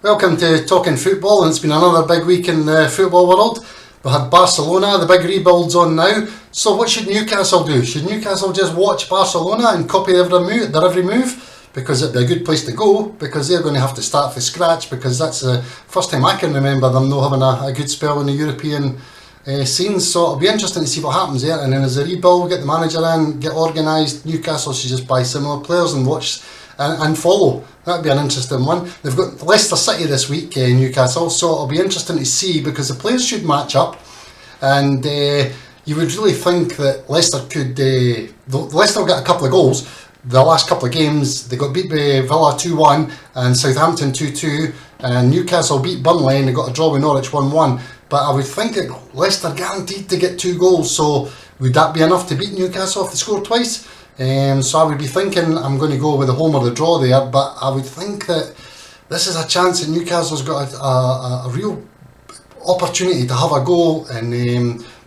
Welcome to Talking Football, and it's been another big week in the football world. We had Barcelona, the big rebuild's on now. So what should Newcastle do? Should Newcastle just watch Barcelona and copy their every move? Because it'd be a good place to go, because they're going to have to start from scratch, because that's the first time I can remember them not having a good spell in the European scenes. So it'll be interesting to see what happens there. And then as a rebuild, get the manager in, get organised. Newcastle should just buy similar players and watch and follow. That'd be an interesting one. They've got Leicester City this week, Newcastle, so it'll be interesting to see, because the players should match up, and you would really think that Leicester could. Leicester got a couple of goals. The last couple of games, they got beat by Villa 2-1 and Southampton 2-2, and Newcastle beat Burnley and they got a draw with Norwich 1-1. But I would think that Leicester guaranteed to get 2 goals, so would that be enough to beat Newcastle if they score twice? So I would be thinking I'm going to go with the home or the draw there, but I would think that this is a chance that Newcastle's got a real opportunity to have a go, and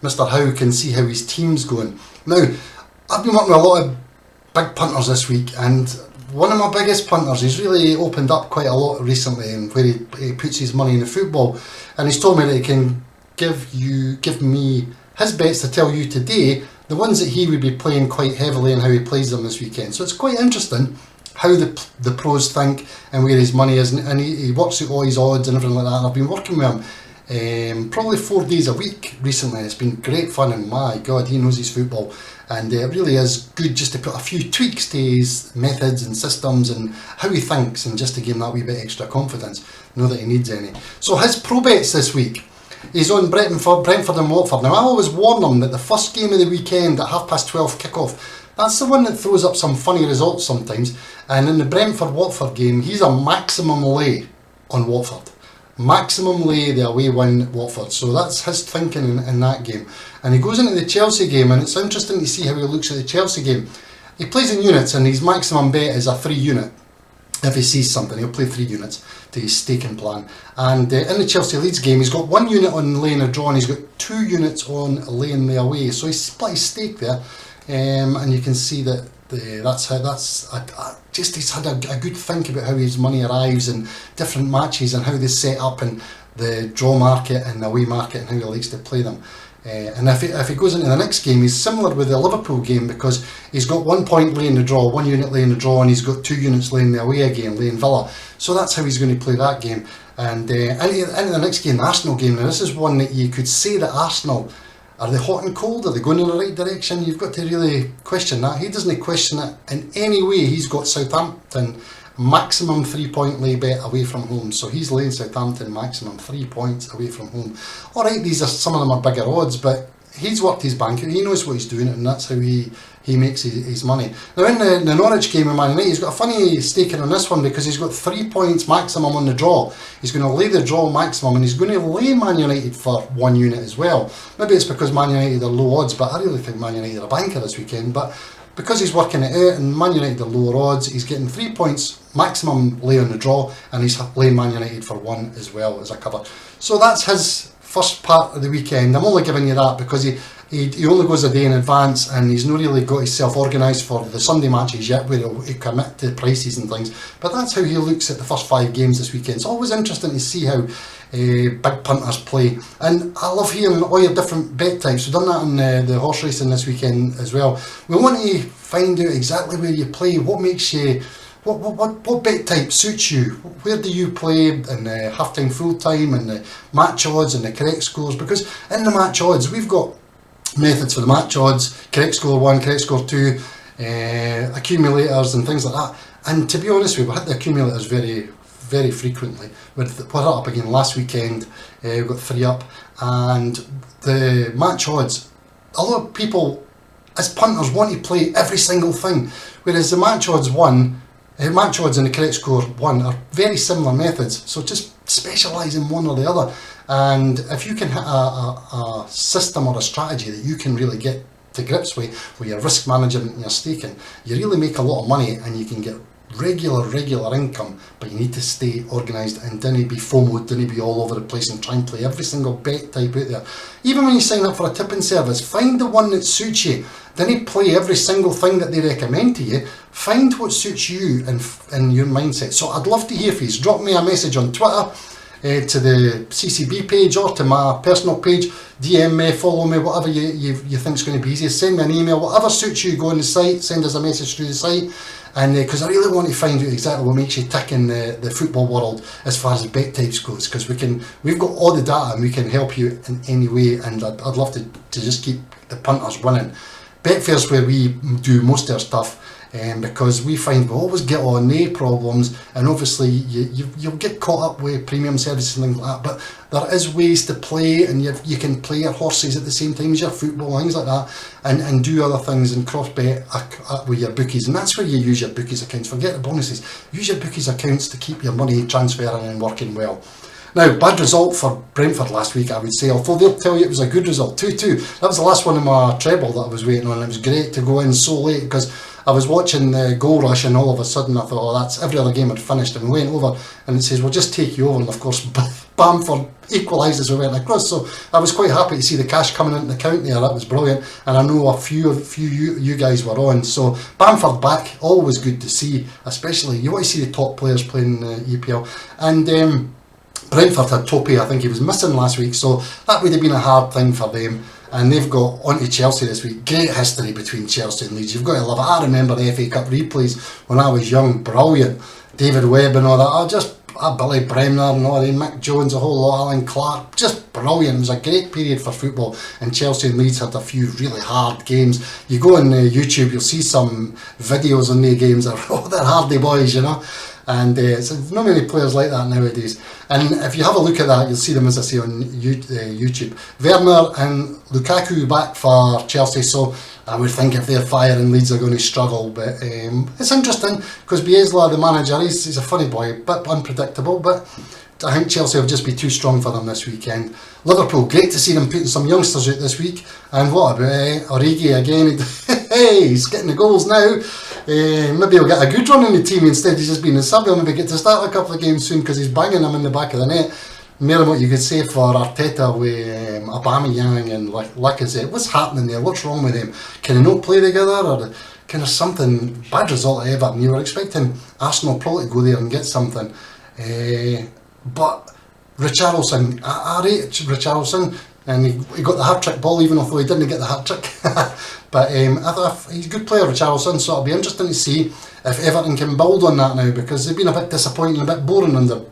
Mr. Howe can see how his team's going. Now, I've been working with a lot of big punters this week, and one of my biggest punters, he's really opened up quite a lot recently in where he puts his money in the football, and he's told me that he can give me his bets to tell you today, the ones that he would be playing quite heavily and how he plays them this weekend. So it's quite interesting how the pros think and where his money is, and he works out all his odds and everything like that. And I've been working with him probably 4 days a week recently. It's been great fun, and my God, he knows his football, and it really is good just to put a few tweaks to his methods and systems and how he thinks, and just to give him that wee bit extra confidence, not that he needs any. So his pro bets this week, he's on Brentford and Watford. Now, I always warn him that the first game of the weekend at 12:30 kick-off, that's the one that throws up some funny results sometimes. And in the Brentford-Watford game, he's a maximum lay on Watford. Maximum lay, the away win, Watford. So that's his thinking in that game. And he goes into the Chelsea game, and it's interesting to see how he looks at the Chelsea game. He plays in units, and his maximum bet is a 3 unit. If he sees something, he'll play 3 units to his staking plan. And in the Chelsea-Leeds game, he's got 1 unit on laying a draw, and he's got 2 units on laying the away. So he's split his stake there, and you can see that he's had a good think about how his money arrives in different matches and how they set up in the draw market and the away market and how he likes to play them. And if he goes into the next game, he's similar with the Liverpool game, because he's got 1 point laying the draw, 1 unit laying the draw, and he's got 2 units laying the away again, laying Villa. So that's how he's going to play that game. And into the next game, the Arsenal game. Now, this is one that you could say that Arsenal, are they hot and cold? Are they going in the right direction? You've got to really question that. He doesn't question it in any way. He's got Southampton maximum 3-point lay bet away from home. So he's laying Southampton maximum 3 points away from home. Alright, some of them are bigger odds, but he's worked his bank out. He knows what he's doing, and that's how he makes his money. Now, in the Norwich game with Man United, he's got a funny staking on this one, because he's got 3 points maximum on the draw. He's going to lay the draw maximum, and he's going to lay Man United for 1 unit as well. Maybe it's because Man United are low odds, but I really think Man United are a banker this weekend. But because he's working it out and Man United are lower odds, he's getting 3 points maximum lay on the draw, and he's laying Man United for 1 as well as a cover. So that's his first part of the weekend. I'm only giving you that because he only goes a day in advance, and he's not really got himself organised for the Sunday matches yet, where he'll commit to prices and things. But that's how he looks at the first 5 games this weekend. It's always interesting to see how big punters play, and I love hearing all your different bet types. We've done that in the horse racing this weekend as well. We want to find out exactly where you play, what makes you, what bet type suits you, where do you play in the half-time, full-time, and the match odds and the correct scores. Because in the match odds, we've got methods for the match odds, correct score 1, correct score 2, accumulators and things like that. And to be honest with you, we hit the accumulators very, very frequently. We put it up again last weekend, we got 3 up. And the match odds, a lot of people as punters want to play every single thing, whereas the match odds and the correct score 1 are very similar methods. So just specialise in one or the other. And if you can hit a system or a strategy that you can really get to grips with your risk management and your staking, you really make a lot of money, and you can get regular income, but you need to stay organised and don't be FOMO, don't be all over the place and try and play every single bet type out there. Even when you sign up for a tipping service, find the one that suits you. Don't play every single thing that they recommend to you. Find what suits you and your mindset. So I'd love to hear from you. Drop me a message on Twitter, to the CCB page or to my personal page. DM me, follow me, whatever you think is going to be easiest. Send me an email, whatever suits you. Go on the site, send us a message through the site, and because I really want to find out exactly what makes you tick in the football world as far as bet types goes, because we've got all the data and we can help you in any way, and I'd love to just keep the punters winning. Betfair's where we do most of our stuff. Because we find we always get on the problems, and obviously you'll get caught up with premium services and things like that, but there is ways to play, and you can play your horses at the same time as your football, things like that, and do other things and cross bet with your bookies, and that's where you use your bookies accounts. Forget the bonuses, use your bookies accounts to keep your money transferring and working well. Now, bad result for Brentford last week, I would say, although they'll tell you it was a good result, 2-2. That was the last one of my treble that I was waiting on. It was great to go in so late, because I was watching the goal rush, and all of a sudden I thought, oh, that's every other game had finished, and we went over, and it says, we'll just take you over, and of course Bamford equalised as we went across, so I was quite happy to see the cash coming into the account there. That was brilliant, and I know a few you guys were on, so Bamford back, always good to see, especially, you want to see the top players playing EPL, and Brentford had Topi, I think he was missing last week, so that would have been a hard thing for them. And they've got on to Chelsea this week. Great history between Chelsea and Leeds. You've got to love it. I remember the FA Cup replays when I was young. Brilliant. David Webb and all that. Billy Bremner and all that. Mick Jones, a whole lot. Alan Clark. Just brilliant. It was a great period for football. And Chelsea and Leeds had a few really hard games. You go on YouTube, you'll see some videos on the games. They're hardy boys, you know. And so not many players like that nowadays. And if you have a look at that, you'll see them, as I say, on YouTube. Werner and Lukaku back for Chelsea, so I would think if they're firing, Leeds are going to struggle. But it's interesting, because Bielsa, the manager, he's a funny boy, a bit unpredictable, but I think Chelsea will just be too strong for them this weekend. Liverpool, great to see them putting some youngsters out this week. And what about Origi again? Hey, he's getting the goals now. Maybe he'll get a good run in the team instead. He's just been in sub. He'll maybe get to start a couple of games soon, because he's banging them in the back of the net. More than what you could say for Arteta with Aubameyang and Lacazette. What's happening there? What's wrong with them? Can they not play together, or kind of something? Bad result at Everton. You were expecting Arsenal probably to go there and get something. But Richarlison, I rate Richarlison, and he got the hat-trick ball, even though he didn't get the hat-trick. But I thought he's a good player, Richarlison, so it'll be interesting to see if Everton can build on that now, because they've been a bit disappointing, a bit boring under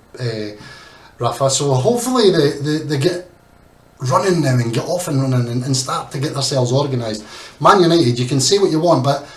Rafa. So hopefully they get running now and get off and running and start to get themselves organised. Man United, you can say what you want, but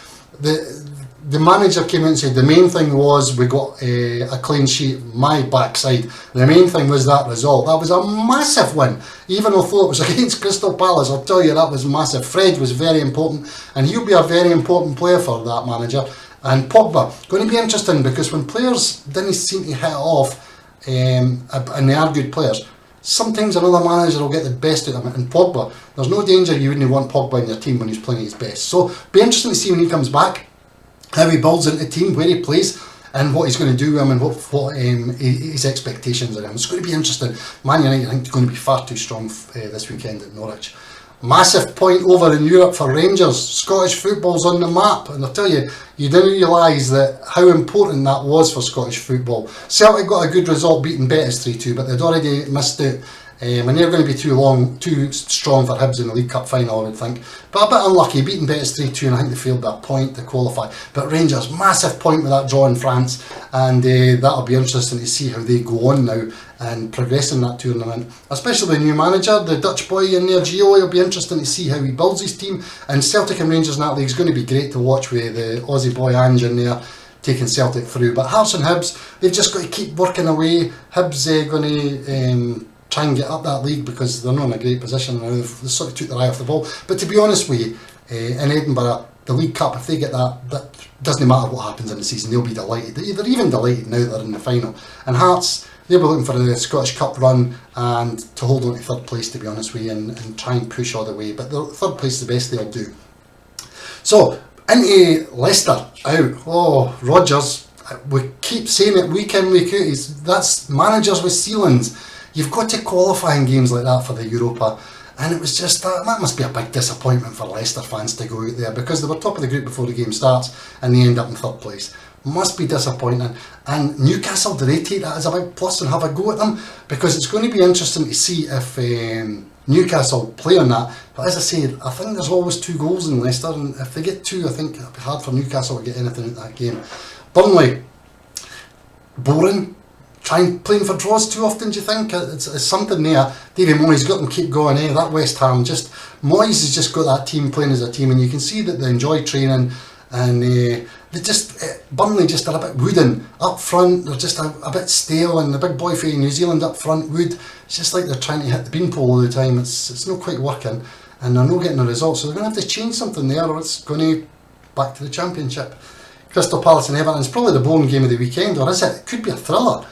the manager came out and said the main thing was we got a clean sheet, my backside. The main thing was that result. That was a massive win. Even although it was against Crystal Palace, I'll tell you that was massive. Fred was very important, and he'll be a very important player for that manager. And Pogba, going to be interesting, because when players didn't seem to hit it off, and they are good players, sometimes another manager will get the best out of them. And Pogba, there's no danger you wouldn't want Pogba in your team when he's playing his best. So be interesting to see when he comes back, how he builds into the team, where he plays, and what he's going to do with him, and what his expectations are. It's going to be interesting. Man United, I think, is going to be far too strong this weekend at Norwich. Massive point over in Europe for Rangers. Scottish football's on the map, and I'll tell you, you didn't realise that how important that was for Scottish football. Celtic got a good result beating Betis 3-2, but they'd already missed out. And they're going to be too strong for Hibs in the League Cup final, I would think. But a bit unlucky, beating Betis 3-2, and I think they failed that point to qualify. But Rangers, massive point with that draw in France, and that'll be interesting to see how they go on now and progress in that tournament. Especially the new manager, the Dutch boy in there, Gio. It'll be interesting to see how he builds his team. And Celtic and Rangers in that league is going to be great to watch with the Aussie boy Ange in there, taking Celtic through. But Hearts and Hibs, they've just got to keep working away. Hibs going to try and get up that league, because they're not in a great position now. They've sort of took their eye off the ball. But to be honest with you, in Edinburgh, the League Cup, if they get that doesn't matter what happens in the season, they'll be delighted. They're even delighted now they're in the final. And Hearts, they'll be looking for the Scottish Cup run and to hold on to third place, to be honest with you, and try and push all the way. But the third place is the best they'll do. So, into Leicester out. Oh, Rodgers we keep saying it week in, week out, that's managers with ceilings. You've got to qualify in games like that for the Europa. And it was just, that must be a big disappointment for Leicester fans to go out there, because they were top of the group before the game starts and they end up in third place. Must be disappointing. And Newcastle, do they take that as a big plus and have a go at them? Because it's going to be interesting to see if Newcastle play on that. But as I said, I think there's always 2 goals in Leicester, and if they get 2, I think it'll be hard for Newcastle to get anything out of that game. Burnley, boring. Playing for draws too often, do you think? It's something there. Davy Moyes got them keep going, that West Ham, Moyes has just got that team playing as a team, and you can see that they enjoy training, and Burnley just are a bit wooden up front. They're just a bit stale, and the big boy for New Zealand up front, Wood, it's just like they're trying to hit the beanpole all the time. It's not quite working, and they're not getting the results, so they're going to have to change something there, or it's going to back to the Championship. Crystal Palace and Everton is probably the boring game of the weekend, or is it? It could be a thriller.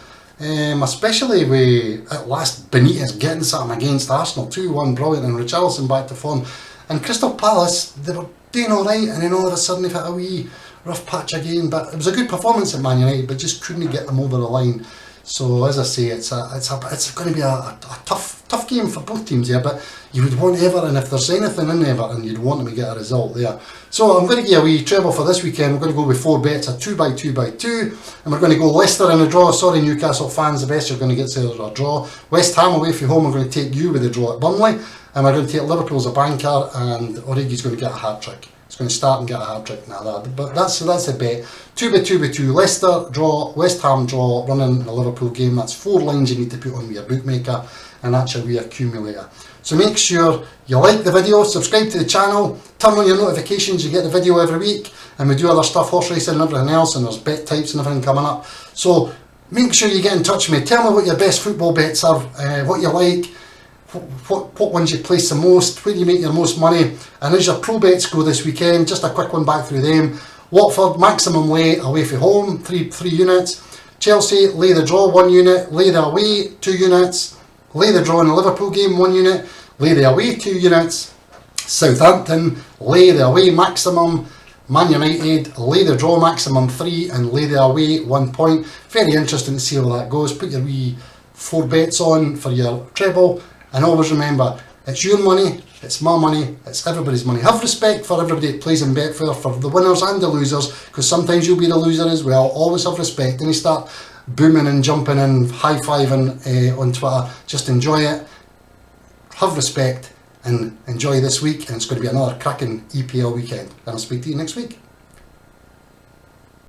Especially with, at last, Benitez getting something against Arsenal, 2-1, brilliant, and Richarlison back to form. And Crystal Palace, they were doing alright, and then all of a sudden they've hit a wee rough patch again. But it was a good performance at Man United, but just couldn't get them over the line. So as I say, it's going to be a tough game for both teams here, but you would want Everton, if there's anything in Everton, you'd want them to get a result there. So I'm going to give a wee treble for this weekend. We're going to go with 4 bets, a 2x2x2, and we're going to go Leicester in a draw. Sorry Newcastle fans, the best you're going to get is a draw. West Ham away from home, we're going to take you with a draw at Burnley, and we're going to take Liverpool as a banker, and Origi's going to get a hat-trick. He's going to start and get a hat-trick now. But that's a bet. 2x2x2, Leicester draw, West Ham draw, running the Liverpool game. That's 4 lines you need to put on with your bookmaker, and that's your wee accumulator. So make sure you like the video, subscribe to the channel, turn on your notifications, you get the video every week, and we do other stuff, horse racing and everything else, and there's bet types and everything coming up. So make sure you get in touch with me, tell me what your best football bets are, what you like, what ones you place the most, where do you make your most money, and as your pro bets go this weekend, just a quick one back through them. Watford, maximum lay away from home, 3 units. Chelsea, lay the draw, 1 unit, lay the away, 2 units. Lay the draw in the Liverpool game, 1 unit. Lay the away, 2 units. Southampton, lay the away maximum. Man United, lay the draw maximum 3 and lay the away 1 point. Very interesting to see how that goes. Put your wee 4 bets on for your treble. And always remember, it's your money, it's my money, it's everybody's money. Have respect for everybody that plays in Betfair, for the winners and the losers, because sometimes you'll be the loser as well. Always have respect. And you start booming and jumping and high-fiving on Twitter. Just enjoy it, have respect, and enjoy this week, and it's going to be another cracking EPL weekend. And I'll speak to you next week.